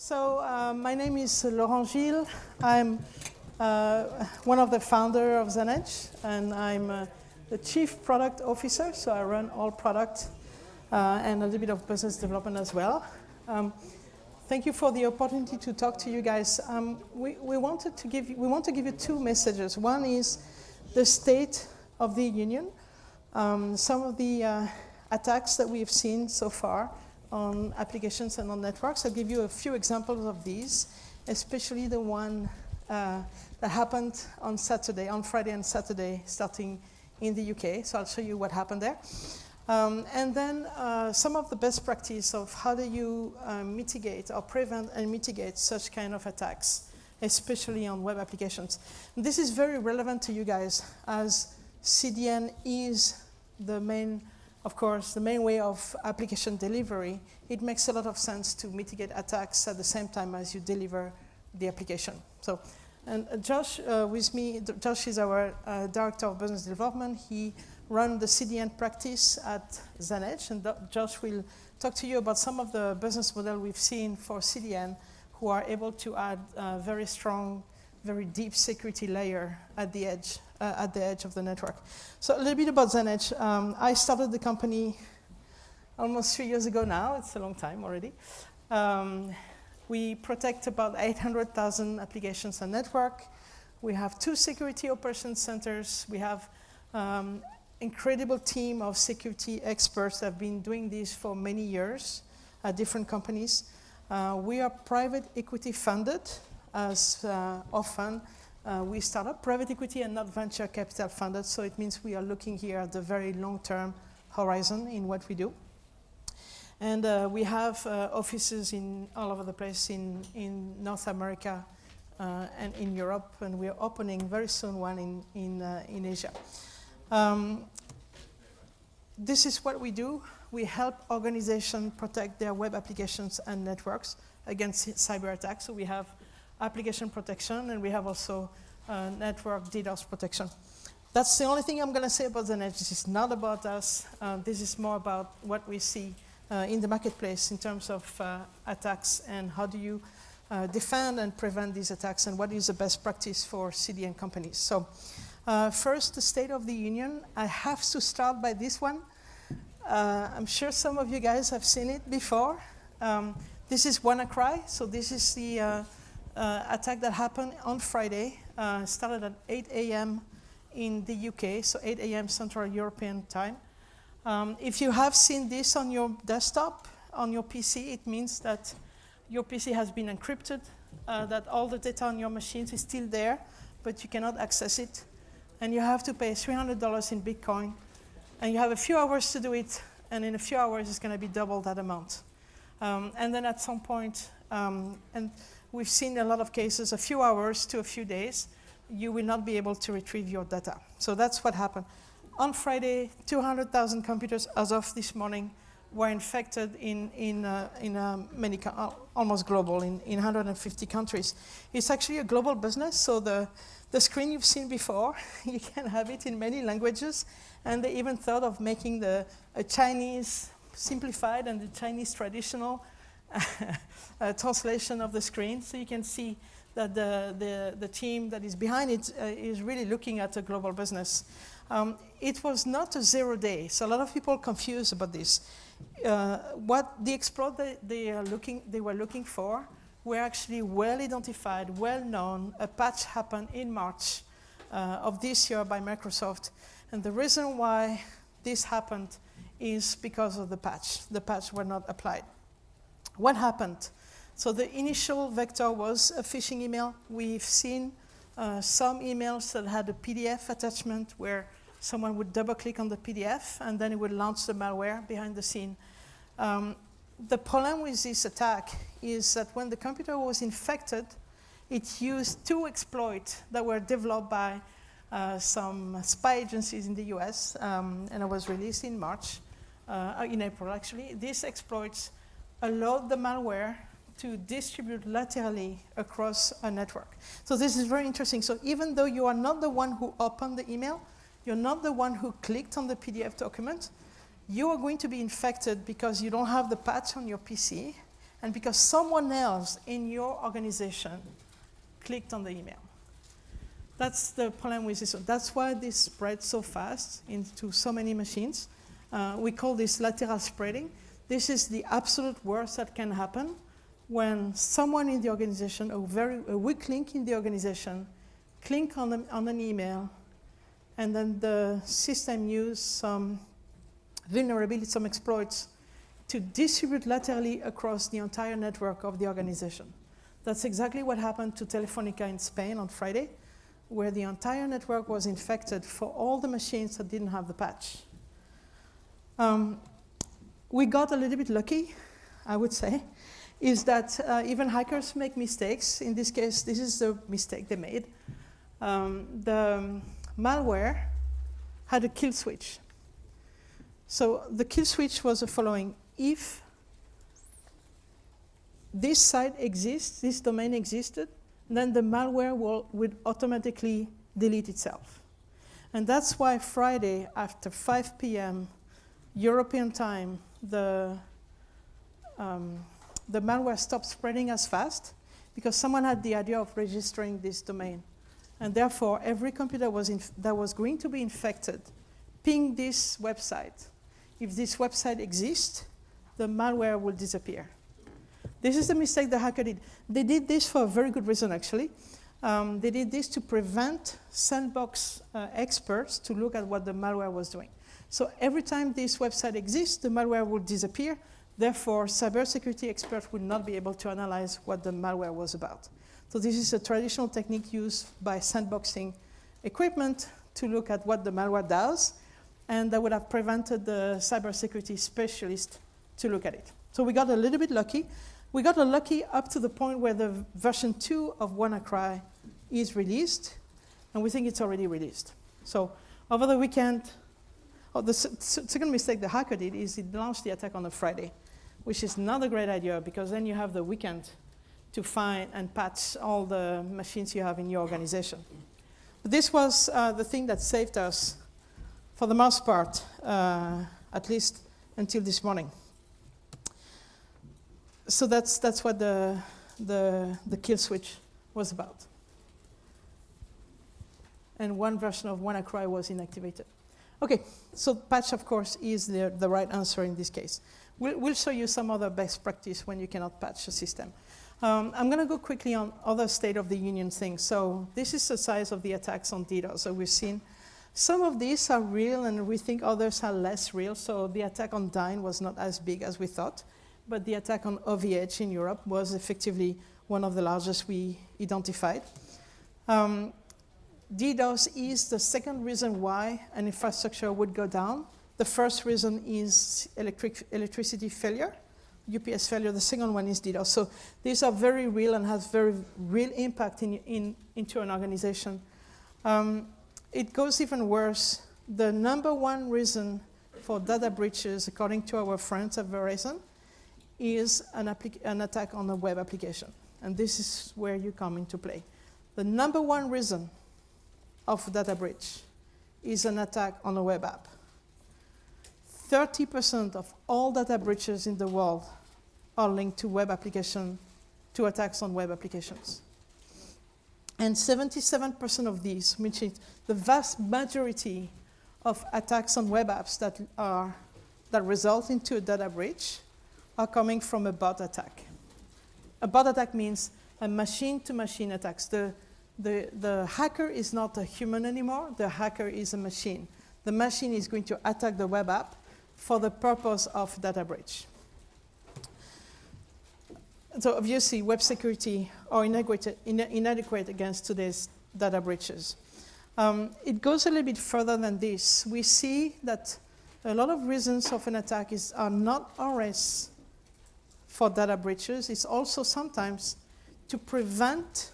So my name is Laurent. I'm one of the founders of ZENEDGE, and I'm the Chief Product Officer, so I run all product and a little bit of business development as well. Thank you for the opportunity to talk to you guys. We want to give you two messages. One is the state of the union, some of the attacks that we've seen so far on applications and on networks. I'll give you a few examples of these, especially the one that happened on Friday and Saturday, starting in the UK. So I'll show you what happened there. And then some of the best practice of how do you mitigate or prevent and mitigate such kind of attacks, especially on web applications. And this is very relevant to you guys, as CDN is the main way of application delivery. It makes a lot of sense to mitigate attacks at the same time as you deliver the application. So, and Josh with me, Josh is our Director of Business Development. He runs the CDN practice at ZENEDGE, and Josh will talk to you about some of the business model we've seen for CDN who are able to add very strong, very deep security layer at the edge of the network. So a little bit about ZENEDGE. I started the company almost 3 years ago now. It's a long time already. We protect about 800,000 applications and network. We have 2 security operations centers. We have incredible team of security experts that have been doing this for many years at different companies. We are private equity funded, as often we start up private equity and not venture capital funded, so it means we are looking here at the very long-term horizon in what we do. And we have offices all over the place in North America and in Europe, and we are opening very soon one in Asia. This is what we do. We help organizations protect their web applications and networks against cyber attacks. So we have application protection, and we have also network DDoS protection. That's the only thing I'm going to say about ZENEDGE. This is not about us. This is more about what we see in the marketplace in terms of attacks, and how do you defend and prevent these attacks, and what is the best practice for CDN companies. So first, the State of the Union. I have to start by this one. I'm sure some of you guys have seen it before. This is WannaCry. So this is the attack that happened on Friday. Started at 8 a.m. in the UK, so 8 a.m. Central European time. If you have seen this on your desktop, on your PC, it means that your PC has been encrypted, that all the data on your machines is still there, but you cannot access it. And you have to pay $300 in Bitcoin. And you have a few hours to do it, and in a few hours it's going to be double that amount. And then at some point, and we've seen a lot of cases, a few hours to a few days, you will not be able to retrieve your data. So that's what happened. On Friday, 200,000 computers as of this morning were infected in many, almost global, in 150 countries. It's actually a global business, so the screen you've seen before, you can have it in many languages, and they even thought of making a Chinese simplified and the Chinese traditional translation of the screen, so you can see that the team that is behind it is really looking at a global business. It was not a 0 day, so a lot of people are confused about this. What the exploit they were looking for were actually well identified, well known. A patch happened in March of this year by Microsoft, and the reason why this happened is because of the patch. The patch were not applied. What happened? So the initial vector was a phishing email. We've seen some emails that had a PDF attachment where someone would double-click on the PDF, and then it would launch the malware behind the scene. The problem with this attack is that when the computer was infected, it used 2 exploits that were developed by some spy agencies in the US, and it was released in in April actually. These exploits allowed the malware to distribute laterally across a network. So this is very interesting. So even though you are not the one who opened the email, you're not the one who clicked on the PDF document, you are going to be infected because you don't have the patch on your PC, and because someone else in your organization clicked on the email. That's the problem with this. That's why this spreads so fast into so many machines. We call this lateral spreading. This is the absolute worst that can happen when someone in the organization, a weak link in the organization, click on an email, and then the system uses some vulnerability, some exploits, to distribute laterally across the entire network of the organization. That's exactly what happened to Telefónica in Spain on Friday, where the entire network was infected for all the machines that didn't have the patch. We got a little bit lucky, I would say, is that even hackers make mistakes. In this case, this is the mistake they made. The malware had a kill switch. So the kill switch was the following. If this site exists, this domain existed, then the malware would automatically delete itself. And that's why Friday, after 5 p.m. European time, the malware stopped spreading as fast because someone had the idea of registering this domain. And therefore, every computer that was going to be infected pinged this website. If this website exists, the malware will disappear. This is the mistake the hacker did. They did this for a very good reason, actually. They did this to prevent sandbox experts to look at what the malware was doing. So every time this website exists, the malware will disappear. Therefore, cybersecurity experts will not be able to analyze what the malware was about. So this is a traditional technique used by sandboxing equipment to look at what the malware does, and that would have prevented the cybersecurity specialist to look at it. So we got a little bit lucky. We got lucky up to the point where the version 2 of WannaCry is released, and we think it's already released. So over the weekend, the second mistake the hacker did is it launched the attack on a Friday, which is not a great idea because then you have the weekend to find and patch all the machines you have in your organization. But this was the thing that saved us, for the most part, at least until this morning. So that's what the kill switch was about. And one version of WannaCry was inactivated. Okay, so patch, of course, is the right answer in this case. We'll show you some other best practice when you cannot patch a system. I'm going to go quickly on other State of the Union things. So this is the size of the attacks on DDoS. So we've seen some of these are real, and we think others are less real. So the attack on Dyn was not as big as we thought, but the attack on OVH in Europe was effectively one of the largest we identified. DDoS is the second reason why an infrastructure would go down. The first reason is electricity failure, UPS failure. The second one is DDoS. So these are very real and have very real impact into an organization. It goes even worse. The number one reason for data breaches, according to our friends at Verizon, is an attack on a web application. And this is where you come into play. The number one reason of data breach is an attack on a web app. 30% of all data breaches in the world are linked to web application, to attacks on web applications. And 77% of these, which is the vast majority of attacks on web apps that result into a data breach, are coming from a bot attack. A bot attack means a machine-to-machine attacks. The hacker is not a human anymore. The hacker is a machine. The machine is going to attack the web app for the purpose of data breach. So obviously, web security are inadequate against today's data breaches. It goes a little bit further than this. We see that a lot of reasons of an attack are not always for data breaches. It's also sometimes to prevent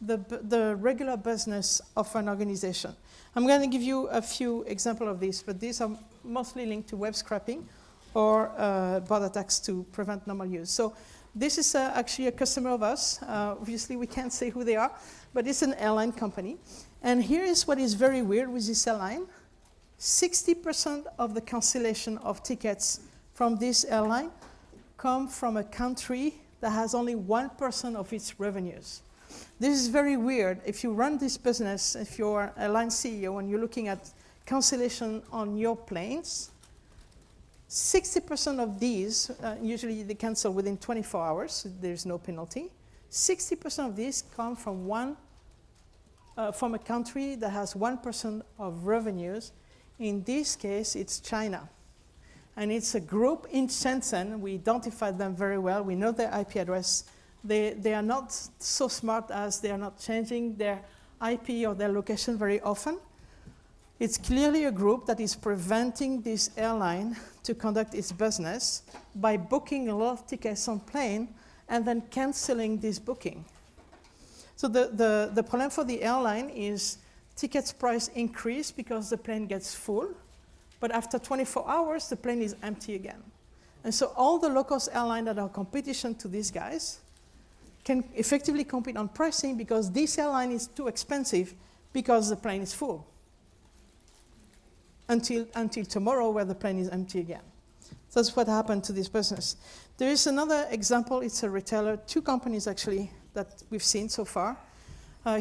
the regular business of an organization. I'm going to give you a few examples of this, but these are mostly linked to web scraping or bot attacks to prevent normal use. So this is actually a customer of us. Obviously, we can't say who they are, but it's an airline company. And here is what is very weird with this airline. 60% of the cancellation of tickets from this airline come from a country that has only 1% of its revenues. This is very weird. If you run this business, if you're a line CEO and you're looking at cancellation on your planes, 60% of these, usually they cancel within 24 hours, so there's no penalty. 60% of these come from from a country that has 1% of revenues. In this case, it's China. And it's a group in Shenzhen. We identified them very well. We know their IP address. They are not so smart as they are not changing their IP or their location very often. It's clearly a group that is preventing this airline to conduct its business by booking a lot of tickets on plane and then canceling this booking. So the problem for the airline is tickets price increase because the plane gets full, but after 24 hours, the plane is empty again. And so all the low-cost airlines that are competition to these guys can effectively compete on pricing because this airline is too expensive because the plane is full. Until tomorrow where the plane is empty again. So that's what happened to this business. There is another example. It's a retailer, two companies actually that we've seen so far.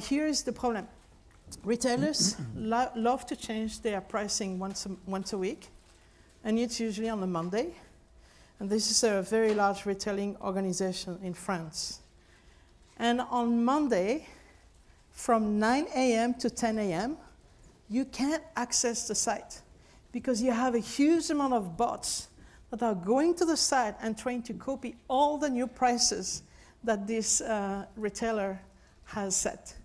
Here is the problem. Retailers love to change their pricing once a week, and it's usually on a Monday. And this is a very large retailing organization in France. And on Monday, from 9 a.m. to 10 a.m., you can't access the site because you have a huge amount of bots that are going to the site and trying to copy all the new prices that this retailer has set.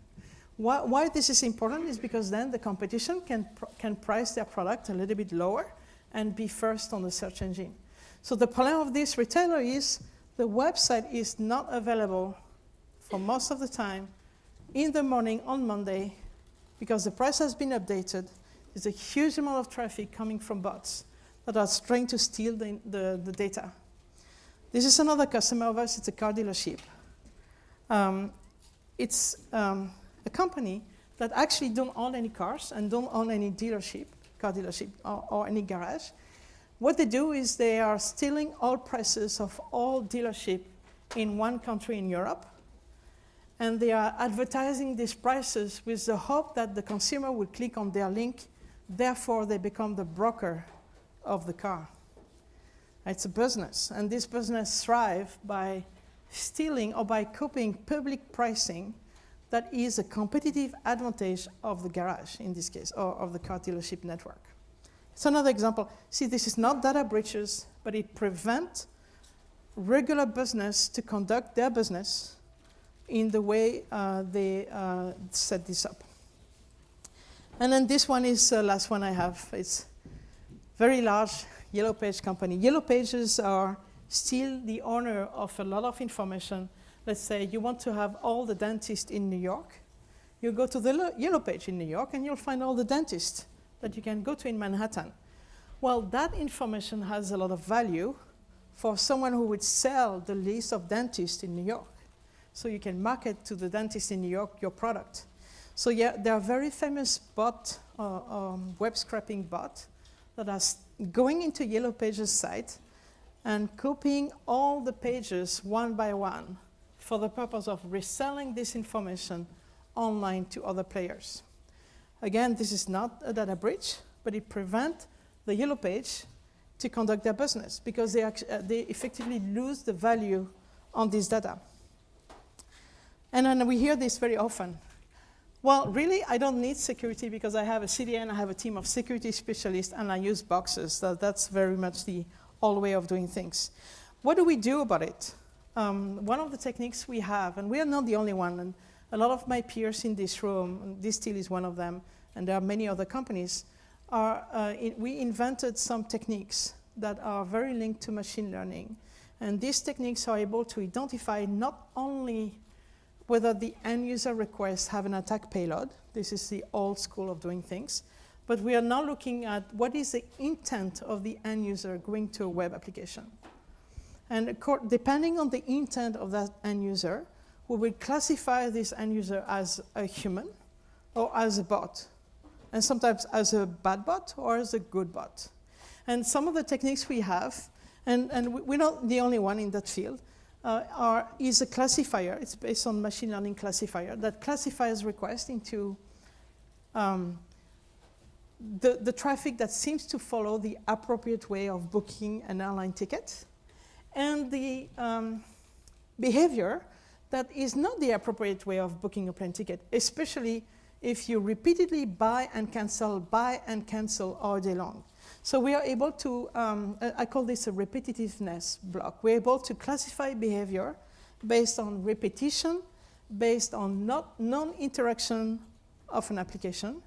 Why this is important is because then the competition can price their product a little bit lower and be first on the search engine. So the problem of this retailer is the website is not available for most of the time in the morning on Monday because the price has been updated. There's a huge amount of traffic coming from bots that are trying to steal the data. This is another customer of ours. It's a car dealership. It's a company that actually don't own any cars and don't own any car dealership or any garage. What they do is they are stealing all prices of all dealership in one country in Europe. And they are advertising these prices with the hope that the consumer will click on their link. Therefore, they become the broker of the car. It's a business, and this business thrives by stealing or by copying public pricing that is a competitive advantage of the garage, in this case, or of the car dealership network. It's another example. See, this is not data breaches, but it prevents regular business to conduct their business in the way they set this up. And then this one is the last one I have. It's very large Yellow Page company. Yellow Pages are still the owner of a lot of information. Let's say you want to have all the dentists in New York. You go to the Yellow Page in New York and you'll find all the dentists that you can go to in Manhattan. Well, that information has a lot of value for someone who would sell the list of dentists in New York. So you can market to the dentist in New York your product. So yeah, there are very famous web scraping bots that are going into Yellow Pages site and copying all the pages one by one for the purpose of reselling this information online to other players. Again, this is not a data breach, but it prevents the Yellow Page to conduct their business because they effectively lose the value on this data. And then we hear this very often. Well, really, I don't need security because I have a CDN, I have a team of security specialists, and I use boxes. That's very much the old way of doing things. What do we do about it? One of the techniques we have, and we are not the only one, and a lot of my peers in this room, and this still is one of them, and there are many other companies, we invented some techniques that are very linked to machine learning. And these techniques are able to identify not only whether the end user requests have an attack payload. This is the old school of doing things. But we are now looking at what is the intent of the end user going to a web application. And depending on the intent of that end user, we will classify this end user as a human or as a bot, and sometimes as a bad bot or as a good bot. And some of the techniques we have, we're not the only one in that field, is a classifier. It's based on machine learning classifier that classifies requests into the traffic that seems to follow the appropriate way of booking an airline ticket, and the behavior that is not the appropriate way of booking a plane ticket, especially if you repeatedly buy and cancel all day long. So we are able to, I call this a repetitiveness block. We're able to classify behavior based on repetition, based on non-interaction of an application,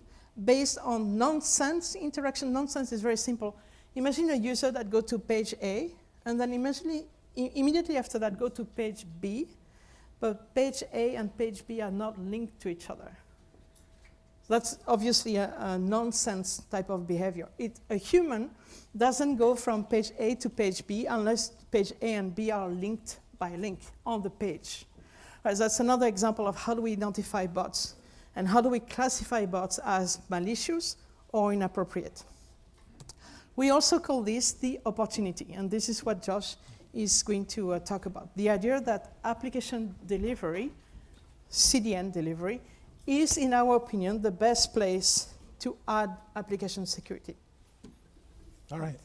based on nonsense interaction. Nonsense is very simple. Imagine a user that go to page A, and then immediately after that go to page B, but page A and page B are not linked to each other. That's obviously a nonsense type of behavior. A human doesn't go from page A to page B unless page A and B are linked by a link on the page. Right, that's another example of how do we identify bots and how do we classify bots as malicious or inappropriate. We also call this the opportunity, and this is what Josh is going to talk about. The idea that application delivery, CDN delivery, is, in our opinion, the best place to add application security. All right.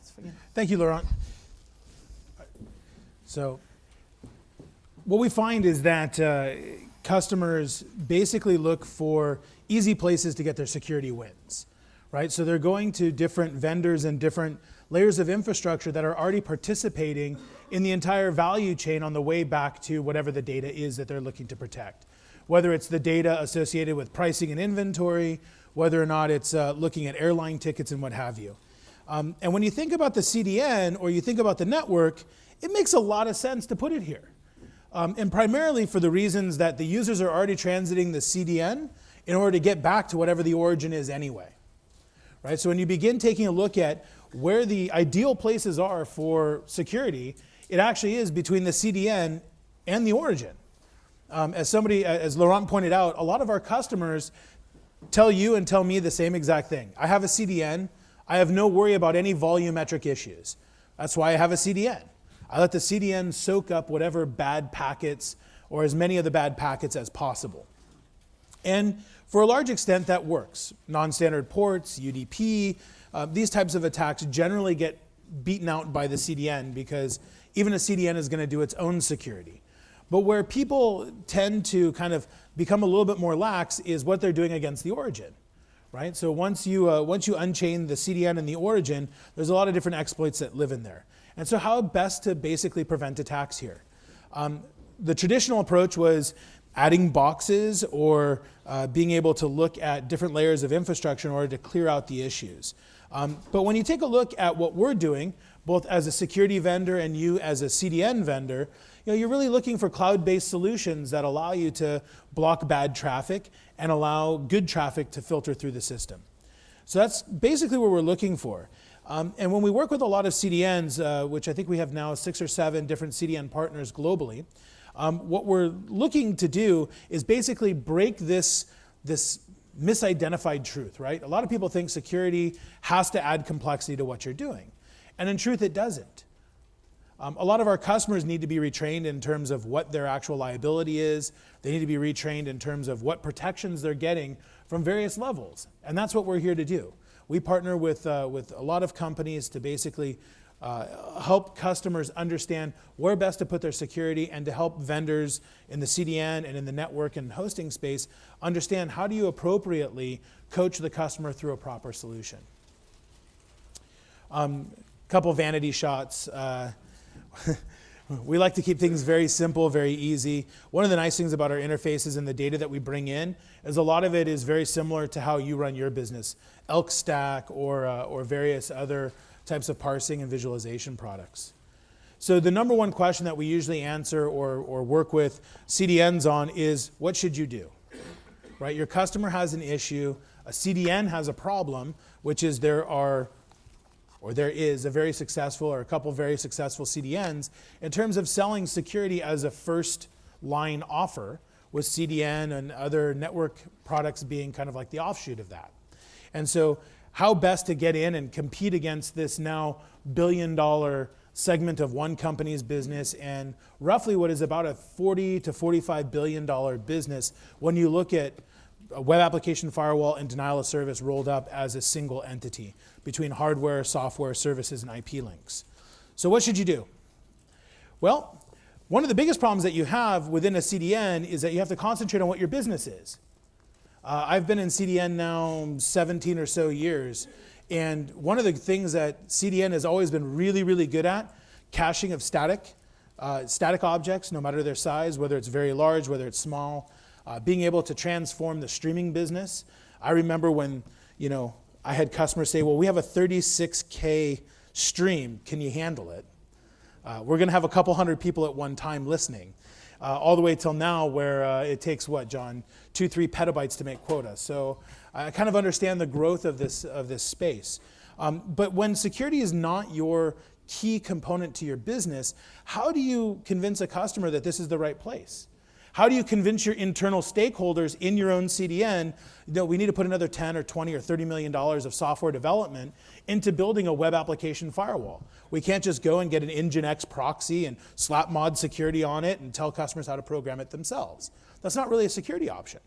Thank you, Laurent. So what we find is that customers basically look for easy places to get their security wins, right? So they're going to different vendors and different layers of infrastructure that are already participating in the entire value chain on the way back to whatever the data is that they're looking to protect. Whether it's the data associated with pricing and inventory, whether or not it's looking at airline tickets and what have you. And when you think about the CDN or you think about the network, it makes a lot of sense to put it here. And primarily for the reasons that the users are already transiting the CDN in order to get back to whatever the origin is anyway. Right? So when you begin taking a look at where the ideal places are for security, it actually is between the CDN and the origin. As Laurent pointed out, a lot of our customers tell you and tell me the same exact thing. I have a CDN. I have no worry about any volumetric issues. That's why I have a CDN. I let the CDN soak up whatever bad packets or as many of the bad packets as possible. And for a large extent, that works. Non-standard ports, UDP, these types of attacks generally get beaten out by the CDN because even a CDN is going to do its own security. But where people tend to kind of become a little bit more lax is what they're doing against the origin, right? So once you unchain the CDN and the origin, there's a lot of different exploits that live in there. And so how best to basically prevent attacks here? The traditional approach was adding boxes or being able to look at different layers of infrastructure in order to clear out the issues. But when you take a look at what we're doing, both as a security vendor and you as a CDN vendor, you're really looking for cloud-based solutions that allow you to block bad traffic and allow good traffic to filter through the system. So that's basically what we're looking for. And when we work with a lot of CDNs, which I think we have now 6 or 7 different CDN partners globally, what we're looking to do is basically break this misidentified truth, right? A lot of people think security has to add complexity to what you're doing. And in truth, it doesn't. A lot of our customers need to be retrained in terms of what their actual liability is. They need to be retrained in terms of what protections they're getting from various levels. And that's what we're here to do. We partner with a lot of companies to basically help customers understand where best to put their security and to help vendors in the CDN and in the network and hosting space understand how do you appropriately coach the customer through a proper solution. Couple vanity shots. We like to keep things very simple, very easy. One of the nice things about our interfaces and the data that we bring in is a lot of it is very similar to how you run your business. Elk Stack or various other types of parsing and visualization products. So the number one question that we usually answer or work with CDNs on is, what should you do? Right? Your customer has an issue. A CDN has a problem, which is there is a very successful or a couple very successful CDNs in terms of selling security as a first line offer, with CDN and other network products being kind of like the offshoot of that. And so how best to get in and compete against this now $1 billion segment of one company's business and roughly what is about a $40 to $45 billion business when you look at a web application firewall and denial of service rolled up as a single entity between hardware, software, services, and IP links. So what should you do? Well, one of the biggest problems that you have within a CDN is that you have to concentrate on what your business is. I've been in CDN now 17 or so years, and one of the things that CDN has always been really, really good at, caching of static objects, no matter their size, whether it's very large, whether it's small, being able to transform the streaming business. I remember when, I had customers say, well, we have a 36K stream, can you handle it? We're going to have a couple hundred people at one time listening, all the way till now where it takes, what, John, 2-3 petabytes to make quota. So I kind of understand the growth of this space. But when security is not your key component to your business, how do you convince a customer that this is the right place? How do you convince your internal stakeholders in your own CDN that we need to put another 10 or 20 or $30 million of software development into building a web application firewall? We can't just go and get an Nginx proxy and slap mod security on it and tell customers how to program it themselves. That's not really a security option.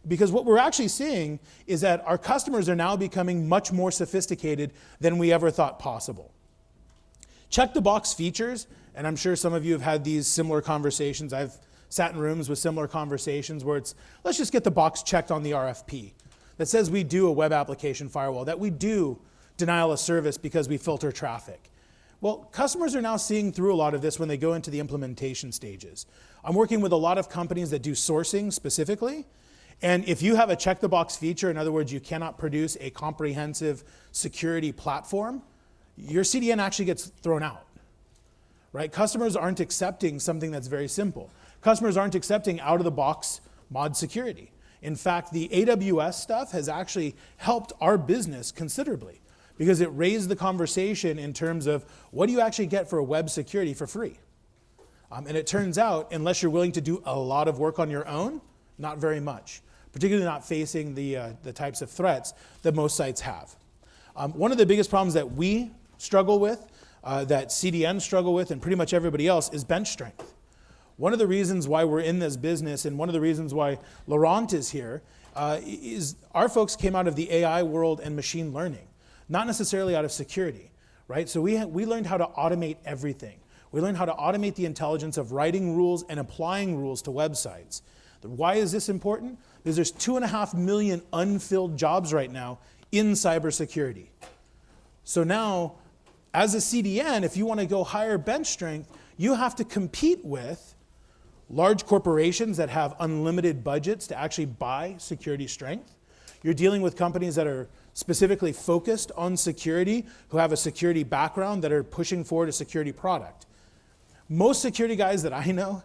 Because what we're actually seeing is that our customers are now becoming much more sophisticated than we ever thought possible. Check the box features, and I'm sure some of you have had these similar conversations. I've sat in rooms with similar conversations where it's, let's just get the box checked on the RFP that says we do a web application firewall, that we do denial of service because we filter traffic. Well, customers are now seeing through a lot of this when they go into the implementation stages. I'm working with a lot of companies that do sourcing specifically, and if you have a check the box feature, in other words, you cannot produce a comprehensive security platform, your CDN actually gets thrown out, right? Customers aren't accepting something that's very simple. Customers aren't accepting out-of-the-box mod security. In fact, the AWS stuff has actually helped our business considerably because it raised the conversation in terms of what do you actually get for web security for free? And it turns out, unless you're willing to do a lot of work on your own, not very much, particularly not facing the types of threats that most sites have. One of the biggest problems that we struggle with, that CDN struggle with, and pretty much everybody else, is bench strength. One of the reasons why we're in this business and one of the reasons why Laurent is here is our folks came out of the AI world and machine learning, not necessarily out of security, right? So we learned how to automate everything. We learned how to automate the intelligence of writing rules and applying rules to websites. Why is this important? Because there's 2.5 million unfilled jobs right now in cybersecurity. So now, as a CDN, if you want to go higher bench strength, you have to compete with large corporations that have unlimited budgets to actually buy security strength. You're dealing with companies that are specifically focused on security, who have a security background, that are pushing forward a security product. Most security guys that I know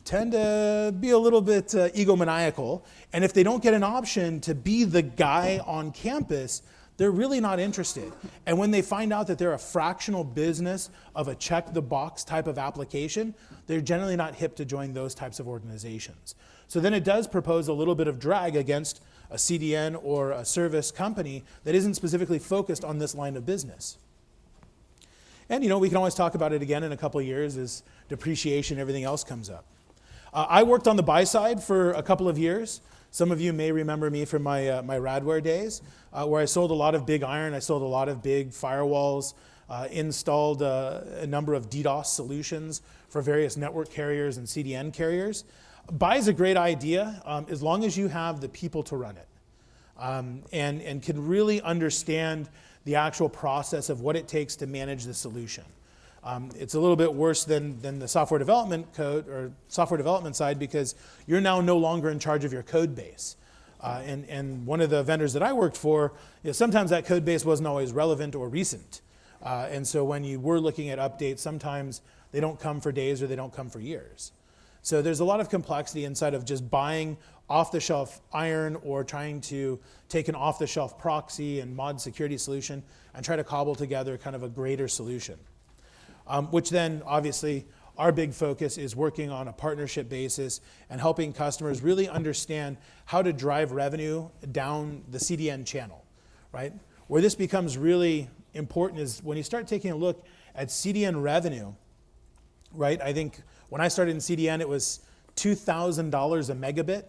tend to be a little bit egomaniacal, and if they don't get an option to be the guy on campus, they're really not interested. And when they find out that they're a fractional business of a check-the-box type of application, they're generally not hip to join those types of organizations. So then it does propose a little bit of drag against a CDN or a service company that isn't specifically focused on this line of business. And we can always talk about it again in a couple of years as depreciation and everything else comes up. I worked on the buy side for a couple of years. Some of you may remember me from my Radware days, where I sold a lot of big iron, I sold a lot of big firewalls, installed a number of DDoS solutions for various network carriers and CDN carriers. Buy is a great idea as long as you have the people to run it and can really understand the actual process of what it takes to manage the solution. It's a little bit worse than the software development code or software development side because you're now no longer in charge of your code base. And one of the vendors that I worked for, sometimes that code base wasn't always relevant or recent. And so when you were looking at updates, sometimes they don't come for days or they don't come for years. So there's a lot of complexity inside of just buying off-the-shelf iron or trying to take an off-the-shelf proxy and mod security solution and try to cobble together kind of a greater solution. Which then, obviously, our big focus is working on a partnership basis and helping customers really understand how to drive revenue down the CDN channel, right? Where this becomes really important is when you start taking a look at CDN Revenue, right? I think when I started in CDN, it was $2,000 a megabit,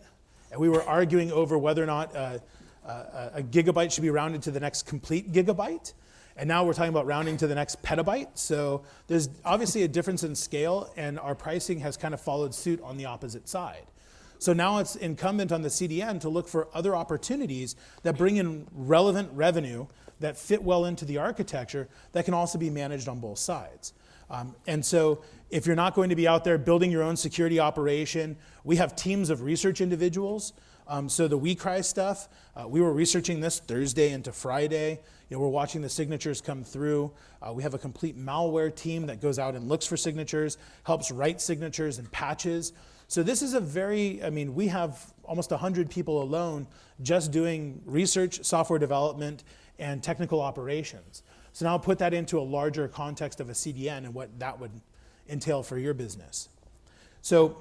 and we were arguing over whether or not a gigabyte should be rounded to the next complete gigabyte. And now we're talking about rounding to the next petabyte. So there's obviously a difference in scale, and our pricing has kind of followed suit on the opposite side. So now it's incumbent on the CDN to look for other opportunities that bring in relevant revenue that fit well into the architecture that can also be managed on both sides. And so if you're not going to be out there building your own security operation, we have teams of research individuals. So the WeCry stuff, we were researching this Thursday into Friday. We're watching the signatures come through. We have a complete malware team that goes out and looks for signatures, helps write signatures and patches. So this is we have almost 100 people alone just doing research, software development, and technical operations. So now put that into a larger context of a CDN and what that would entail for your business. So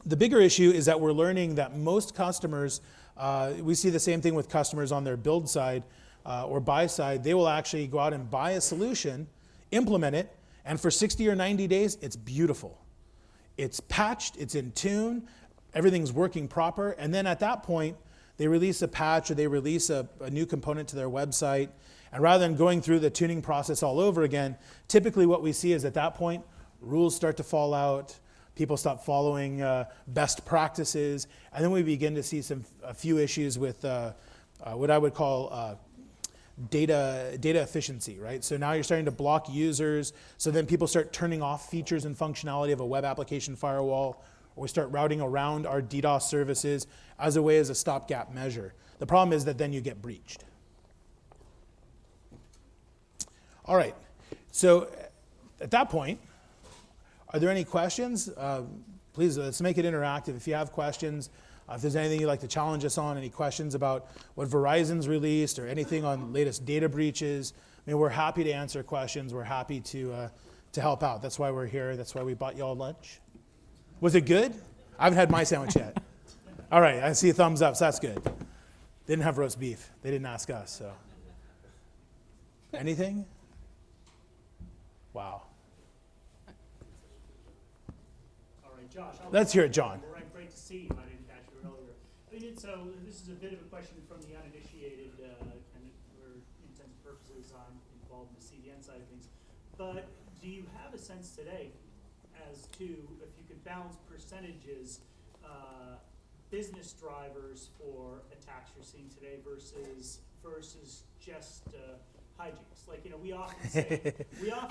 the bigger issue is that we're learning that most customers, we see the same thing with customers on their build side or buy side. They will actually go out and buy a solution, implement it, and for 60 or 90 days, it's beautiful. It's patched, it's in tune, everything's working proper, and then at that point, they release a patch or they release a new component to their website, and rather than going through the tuning process all over again, typically what we see is at that point, rules start to fall out, people stop following best practices, and then we begin to see a few issues with what I would call data efficiency, right? So now you're starting to block users, so then people start turning off features and functionality of a web application firewall, or we start routing around our DDoS services as a stopgap measure. The problem is that then you get breached. All right, so at that point, are there any questions? Please, let's make it interactive. If you have questions, if there's anything you'd like to challenge us on, any questions about what Verizon's released or anything on latest data breaches, we're happy to answer questions. We're happy to help out. That's why we're here. That's why we bought y'all lunch. Was it good? I haven't had my sandwich yet. All right, I see a thumbs up, so that's good. They didn't have roast beef. They didn't ask us, so. Anything? Wow. All right, Josh. Let's hear it, John. Great to see you. I didn't catch you earlier. So this is a bit of a question from the uninitiated, and for intents and purposes, I'm involved in the CDN side of things. But do you have a sense today as to if you could balance percentages, business drivers for attacks you're seeing today versus just hijinks? Like, we often say,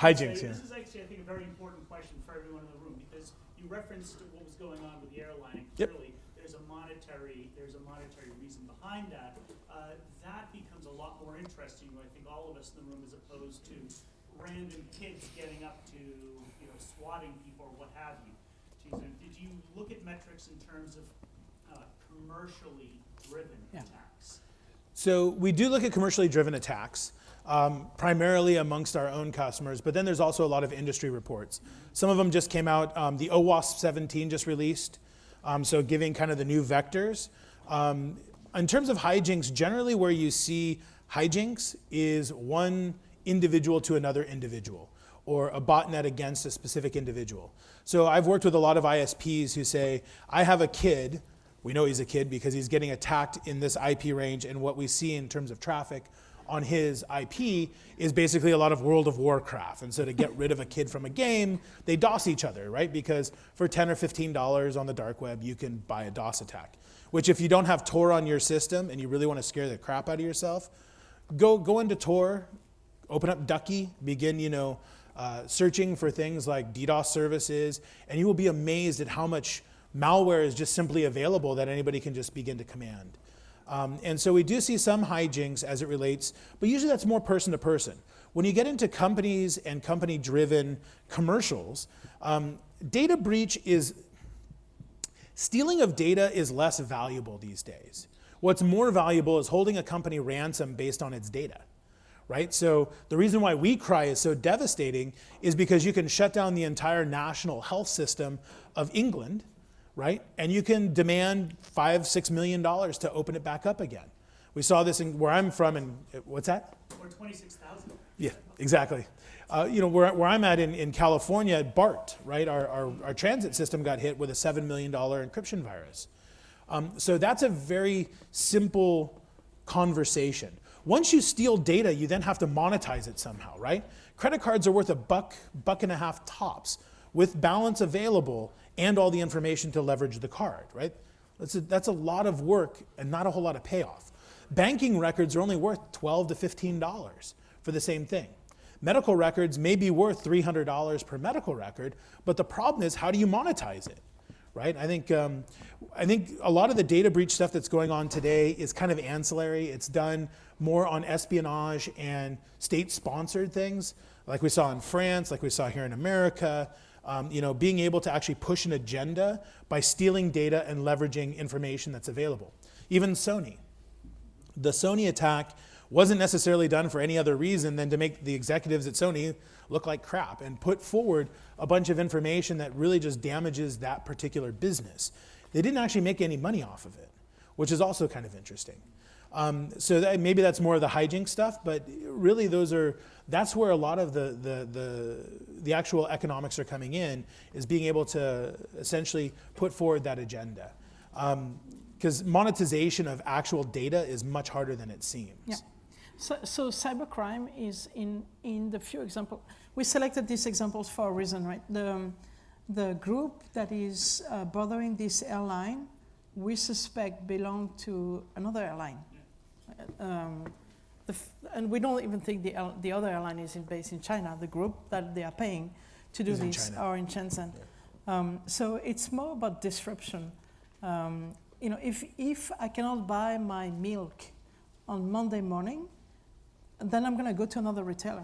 Hijinks, this is actually, I think, a very important question for everyone in the room, because you referenced what was going on with the airline. Yep. Clearly, there's a monetary reason behind that. That becomes a lot more interesting, I think, all of us in the room, as opposed to random kids getting up to, swatting people or what have you. Did you look at metrics in terms of commercially driven attacks? So we do look at commercially driven attacks, primarily amongst our own customers, but then there's also a lot of industry reports. Some of them just came out. The OWASP 17 just released, so giving kind of the new vectors. In terms of hijinks, generally where you see hijinks is one individual to another individual, or a botnet against a specific individual. So I've worked with a lot of ISPs who say, I have a kid, we know he's a kid because he's getting attacked in this IP range, and what we see in terms of traffic on his IP is basically a lot of World of Warcraft. And so to get rid of a kid from a game, they DOS each other, right? Because for $10 or $15 on the dark web, you can buy a DOS attack. Which if you don't have Tor on your system and you really want to scare the crap out of yourself, go into Tor, open up Ducky, begin, searching for things like DDoS services, and you will be amazed at how much malware is just simply available that anybody can just begin to command. And so we do see some hijinks as it relates, but usually that's more person to person. When you get into companies and company-driven commercials, data breach stealing of data is less valuable these days. What's more valuable is holding a company ransom based on its data, right? So the reason why WeCry is so devastating is because you can shut down the entire national health system of England, right? And you can demand $5-6 million to open it back up again. We saw this in where I'm from, and what's that? Or 26,000. Yeah, exactly. Where I'm at in California, BART, right? Our transit system got hit with a $7 million encryption virus. So that's a very simple conversation. Once you steal data, you then have to monetize it somehow, right? Credit cards are worth $1.50 tops with balance available and all the information to leverage the card, right? That's a lot of work and not a whole lot of payoff. Banking records are only worth $12 to $15 for the same thing. Medical records may be worth $300 per medical record, but the problem is, how do you monetize it, right? I think a lot of the data breach stuff that's going on today is kind of ancillary. It's done more on espionage and state-sponsored things, like we saw in France, like we saw here in America. Being able to actually push an agenda by stealing data and leveraging information that's available. Even Sony. The Sony attack wasn't necessarily done for any other reason than to make the executives at Sony look like crap and put forward a bunch of information that really just damages that particular business. They didn't actually make any money off of it, which is also kind of interesting. Maybe that's more of the hijinks stuff, but really that's where a lot of the actual economics are coming in, is being able to essentially put forward that agenda. Because monetization of actual data is much harder than it seems. Yeah. So cybercrime is in the few examples. We selected these examples for a reason, right? The group that is bothering this airline, we suspect belong to another airline. And we don't even think the other airline is based in China. The group that they are paying to do this are in Shenzhen. Yeah. So it's more about disruption. If I cannot buy my milk on Monday morning, then I'm going to go to another retailer,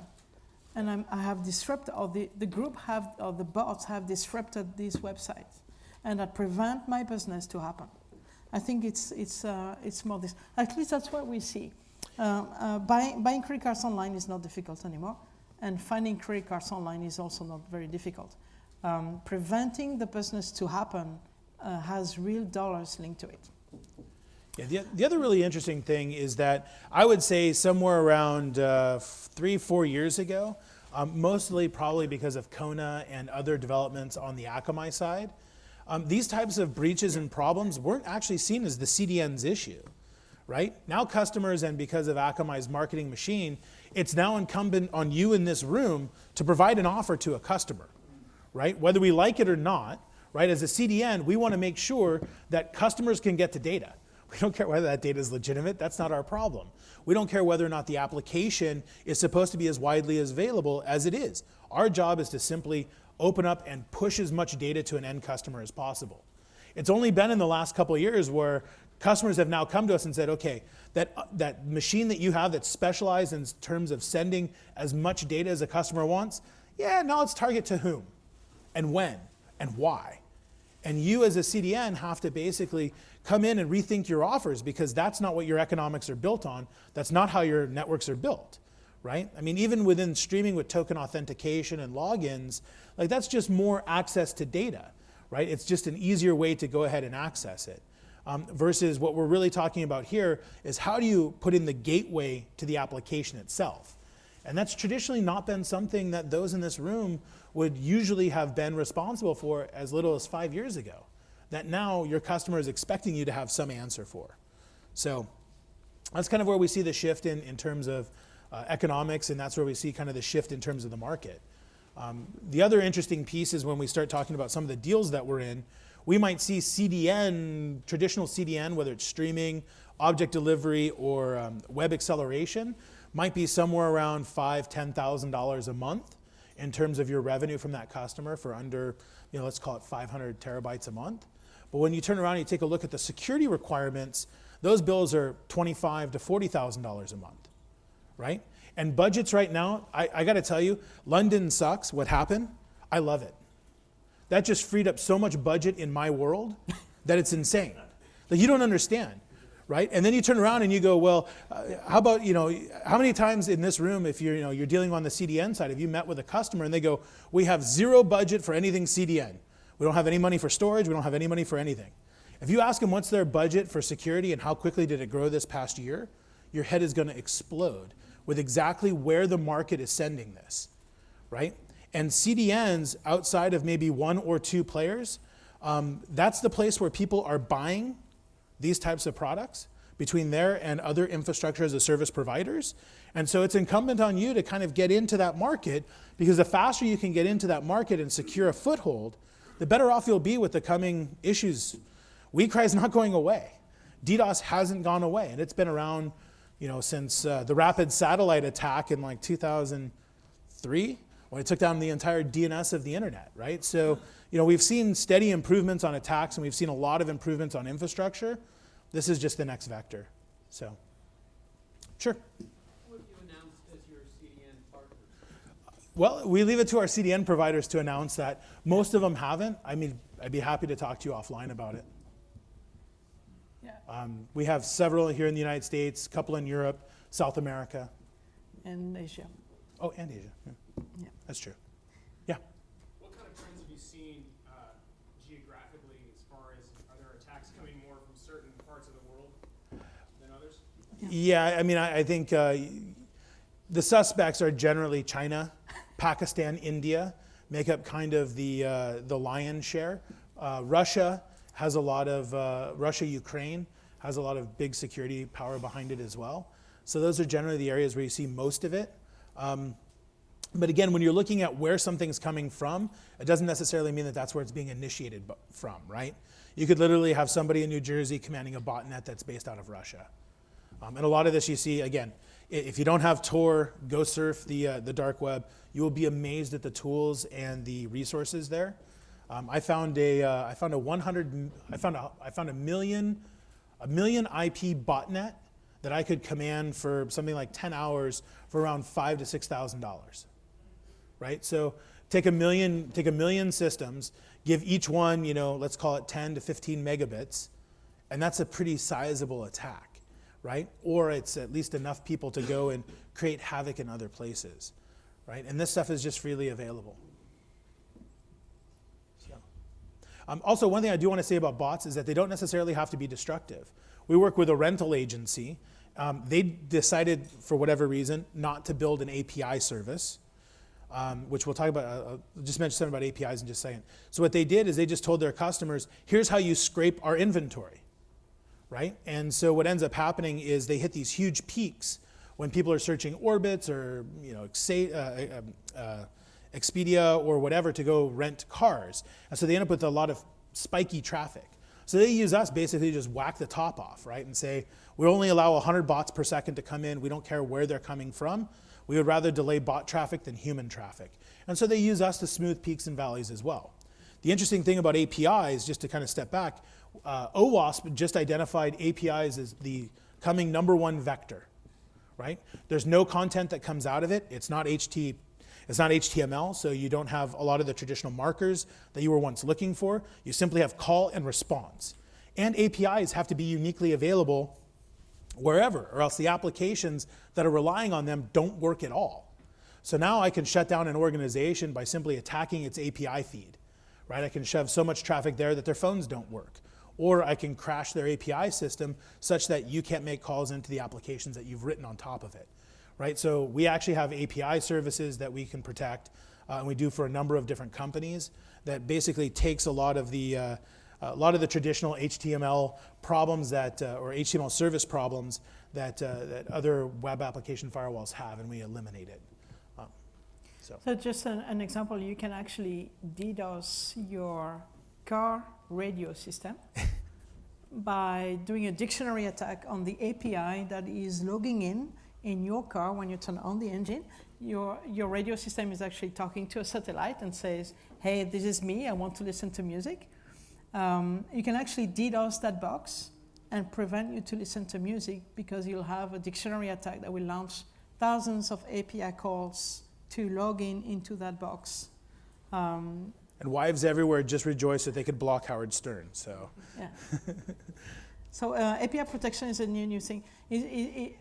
and I have disrupted, or the group or the bots have disrupted these websites, and that prevent my business to happen. I think it's more this. At least that's what we see. Buying credit cards online is not difficult anymore, and finding credit cards online is also not very difficult. Preventing the business to happen has real dollars linked to it. Yeah, the other really interesting thing is that I would say somewhere around 3-4 years ago, mostly probably because of Kona and other developments on the Akamai side, these types of breaches and problems weren't actually seen as the CDN's issue, right? Now customers, and because of Akamai's marketing machine, it's now incumbent on you in this room to provide an offer to a customer, right? Whether we like it or not, right? As a CDN, we want to make sure that customers can get to data. We don't care whether that data is legitimate. That's not our problem. We don't care whether or not the application is supposed to be as widely available as it is. Our job is to simply open up and push as much data to an end customer as possible. It's only been in the last couple of years where customers have now come to us and said, okay, that machine that you have that's specialized in terms of sending as much data as a customer wants, yeah, now let's target to whom and when and why. And you as a CDN have to basically come in and rethink your offers, because that's not what your economics are built on. That's not how your networks are built, right? I mean, even within streaming with token authentication and logins, like that's just more access to data, right? It's just an easier way to go ahead and access it. Versus what we're really talking about here is how do you put in the gateway to the application itself? And that's traditionally not been something that those in this room would usually have been responsible for as little as 5 years ago, that now your customer is expecting you to have some answer for. So that's kind of where we see the shift in terms of economics, and that's where we see kind of the shift in terms of the market. The other interesting piece is when we start talking about some of the deals that we're in, we might see CDN, traditional CDN, whether it's streaming, object delivery, or web acceleration, might be somewhere around $5,000, $10,000 a month in terms of your revenue from that customer for under, let's call it 500 terabytes a month. But when you turn around and you take a look at the security requirements, those bills are $25,000 to $40,000 a month, right? And budgets right now, I got to tell you, London sucks. What happened? I love it. That just freed up so much budget in my world that it's insane. Like, you don't understand, right? And then you turn around and you go, well, how about, how many times in this room, if you're dealing on the CDN side, have you met with a customer and they go, we have zero budget for anything CDN. We don't have any money for storage. We don't have any money for anything. If you ask them what's their budget for security and how quickly did it grow this past year, your head is going to explode with exactly where the market is sending this, right? And CDNs, outside of maybe one or two players, that's the place where people are buying these types of products between there and other infrastructure as a service providers. And so it's incumbent on you to kind of get into that market, because the faster you can get into that market and secure a foothold, the better off you'll be with the coming issues. WeCry is not going away. DDoS hasn't gone away, and it's been around, since the rapid satellite attack in like 2003, when it took down the entire DNS of the internet, right? So, we've seen steady improvements on attacks, and we've seen a lot of improvements on infrastructure. This is just the next vector. So, sure. What have you announced as your CDN partners? Well, we leave it to our CDN providers to announce that. Most of them haven't. I mean, I'd be happy to talk to you offline about it. Yeah. We have several here in the United States, a couple in Europe, South America. And Asia. Oh, and Asia. Yeah. Yeah. That's true. Yeah. What kind of trends have you seen geographically, as far as, are there attacks coming more from certain parts of the world than others? Yeah, I mean, I think the suspects are generally China, Pakistan, India, make up kind of the lion's share. Russia has a lot of, Russia-Ukraine has a lot of big security power behind it as well. So those are generally the areas where you see most of it. But again, when you're looking at where something's coming from, it doesn't necessarily mean that that's where it's being initiated from, right? You could literally have somebody in New Jersey commanding a botnet that's based out of Russia. And a lot of this you see, again, if you don't have Tor, go surf the dark web. You will be amazed at the tools and the resources there. I found a million IP botnet that I could command for something like 10 hours for around $5,000 to $6,000, right? So take a million systems, give each one, let's call it 10 to 15 megabits, and that's a pretty sizable attack, right? Or it's at least enough people to go and create havoc in other places, right? And this stuff is just freely available. So, also, one thing I do want to say about bots is that they don't necessarily have to be destructive. We work with a rental agency. They decided, for whatever reason, not to build an API service, which we'll talk about. I'll just mention something about APIs in just a second. So what they did is they just told their customers, here's how you scrape our inventory, right? And so what ends up happening is they hit these huge peaks when people are searching Orbitz or Expedia or whatever to go rent cars. And so they end up with a lot of spiky traffic. So they use us basically to just whack the top off, right? And say, we only allow 100 bots per second to come in. We don't care where they're coming from. We would rather delay bot traffic than human traffic. And so they use us to smooth peaks and valleys as well. The interesting thing about APIs, just to kind of step back, OWASP just identified APIs as the coming #1 vector, right? There's no content that comes out of it. It's not HTML, so you don't have a lot of the traditional markers that you were once looking for. You simply have call and response. And APIs have to be uniquely available wherever, or else the applications that are relying on them don't work at all. So now I can shut down an organization by simply attacking its API feed, right? I can shove so much traffic there that their phones don't work. Or I can crash their API system such that you can't make calls into the applications that you've written on top of it. Right, so we actually have API services that we can protect, and we do for a number of different companies. That basically takes a lot of the traditional HTML problems or HTML service problems that other web application firewalls have, and we eliminate it. So just an example, you can actually DDoS your car radio system by doing a dictionary attack on the API that is logging in your car. When you turn on the engine, your radio system is actually talking to a satellite and says, hey, this is me, I want to listen to music. You can actually DDoS that box and prevent you to listen to music, because you'll have a dictionary attack that will launch thousands of API calls to log into that box. And wives everywhere just rejoice that they could block Howard Stern. So. Yeah. So API protection is a new thing. We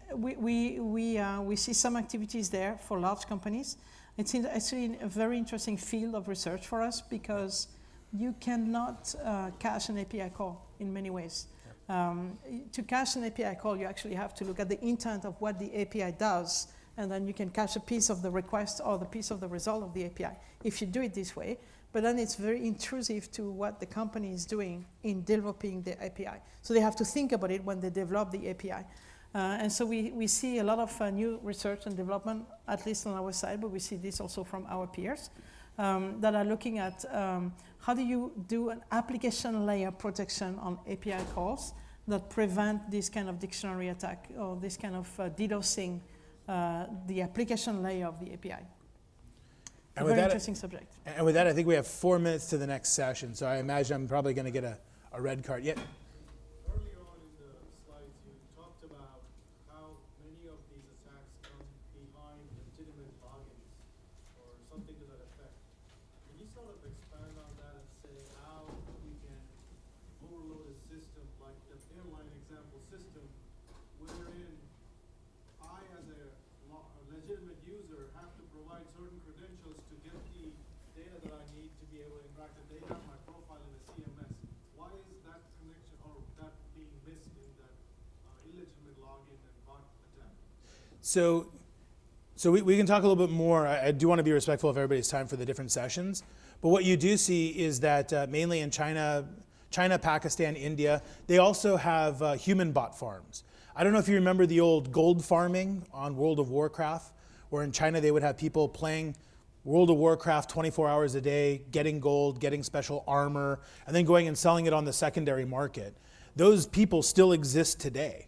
see some activities there for large companies. It's actually a very interesting field of research for us, because you cannot cache an API call in many ways. To cache an API call, you actually have to look at the intent of what the API does and then you can catch a piece of the request or the piece of the result of the API if you do it this way. But then it's very intrusive to what the company is doing in developing the API. So they have to think about it when they develop the API. And so we see a lot of new research and development, at least on our side, but we see this also from our peers, that are looking at how do you do an application layer protection on API calls that prevent this kind of dictionary attack or this kind of DDoSing the application layer of the API. And a very interesting subject. And with that, I think we have 4 minutes to the next session, so I imagine I'm probably going to get a red card. Yeah. Early on in the slides, you talked about how many of these attacks come behind legitimate logins or something to that effect. Can you sort of expand on that and say how we can overload a system like the airline example system, wherein I, as a legitimate user, have to provide certain credentials to get the data that I need to be able to interact with data, my profile in the CMS. Why is that connection or that being missed in that illegitimate login and bot attack? So we can talk a little bit more. I do want to be respectful of everybody's time for the different sessions. But what you do see is that mainly in China, Pakistan, India, they also have human bot farms. I don't know if you remember the old gold farming on World of Warcraft, where in China they would have people playing World of Warcraft 24 hours a day, getting gold, getting special armor, and then going and selling it on the secondary market. Those people still exist today.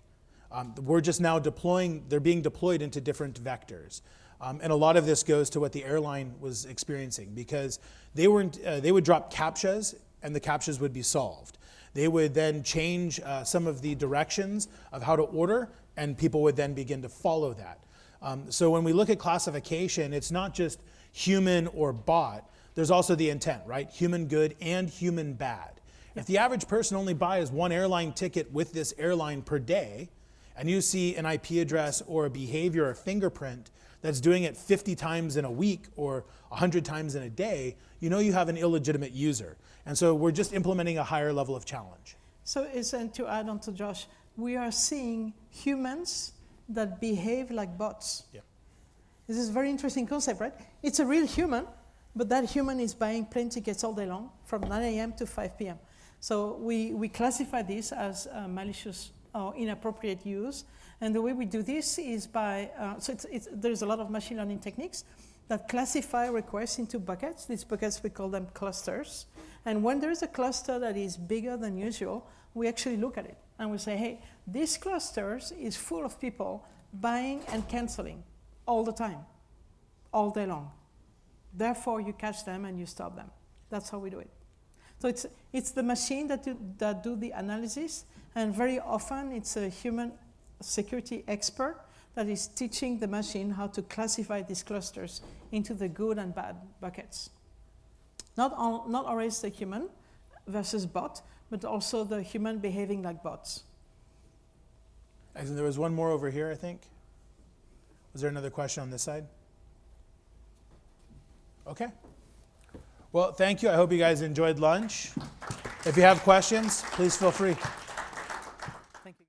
We're just now they're being deployed into different vectors. And a lot of this goes to what the airline was experiencing, because they would drop CAPTCHAs and the CAPTCHAs would be solved. They would then change some of the directions of how to order, and people would then begin to follow that. So when we look at classification, it's not just human or bot, there's also the intent, right? Human good and human bad. If the average person only buys one airline ticket with this airline per day, and you see an IP address or a behavior or fingerprint that's doing it 50 times in a week or 100 times in a day, you know you have an illegitimate user. And so we're just implementing a higher level of challenge. So and to add on to Josh, we are seeing humans that behave like bots. Yeah. This is a very interesting concept, right? It's a real human, but that human is buying plane tickets all day long from 9 a.m. to 5 p.m. So we classify this as malicious or inappropriate use. And the way we do this is by, there's a lot of machine learning techniques that classify requests into buckets. These buckets, we call them clusters. And when there's a cluster that is bigger than usual, we actually look at it. And we say, hey, this cluster is full of people buying and canceling all the time, all day long. Therefore, you catch them and you stop them. That's how we do it. So it's the machine that do the analysis, and very often it's a human security expert that is teaching the machine how to classify these clusters into the good and bad buckets. Not always the human versus bot, but also the human behaving like bots. And there was one more over here, I think. Was there another question on this side? Okay. Well, thank you. I hope you guys enjoyed lunch. If you have questions, please feel free.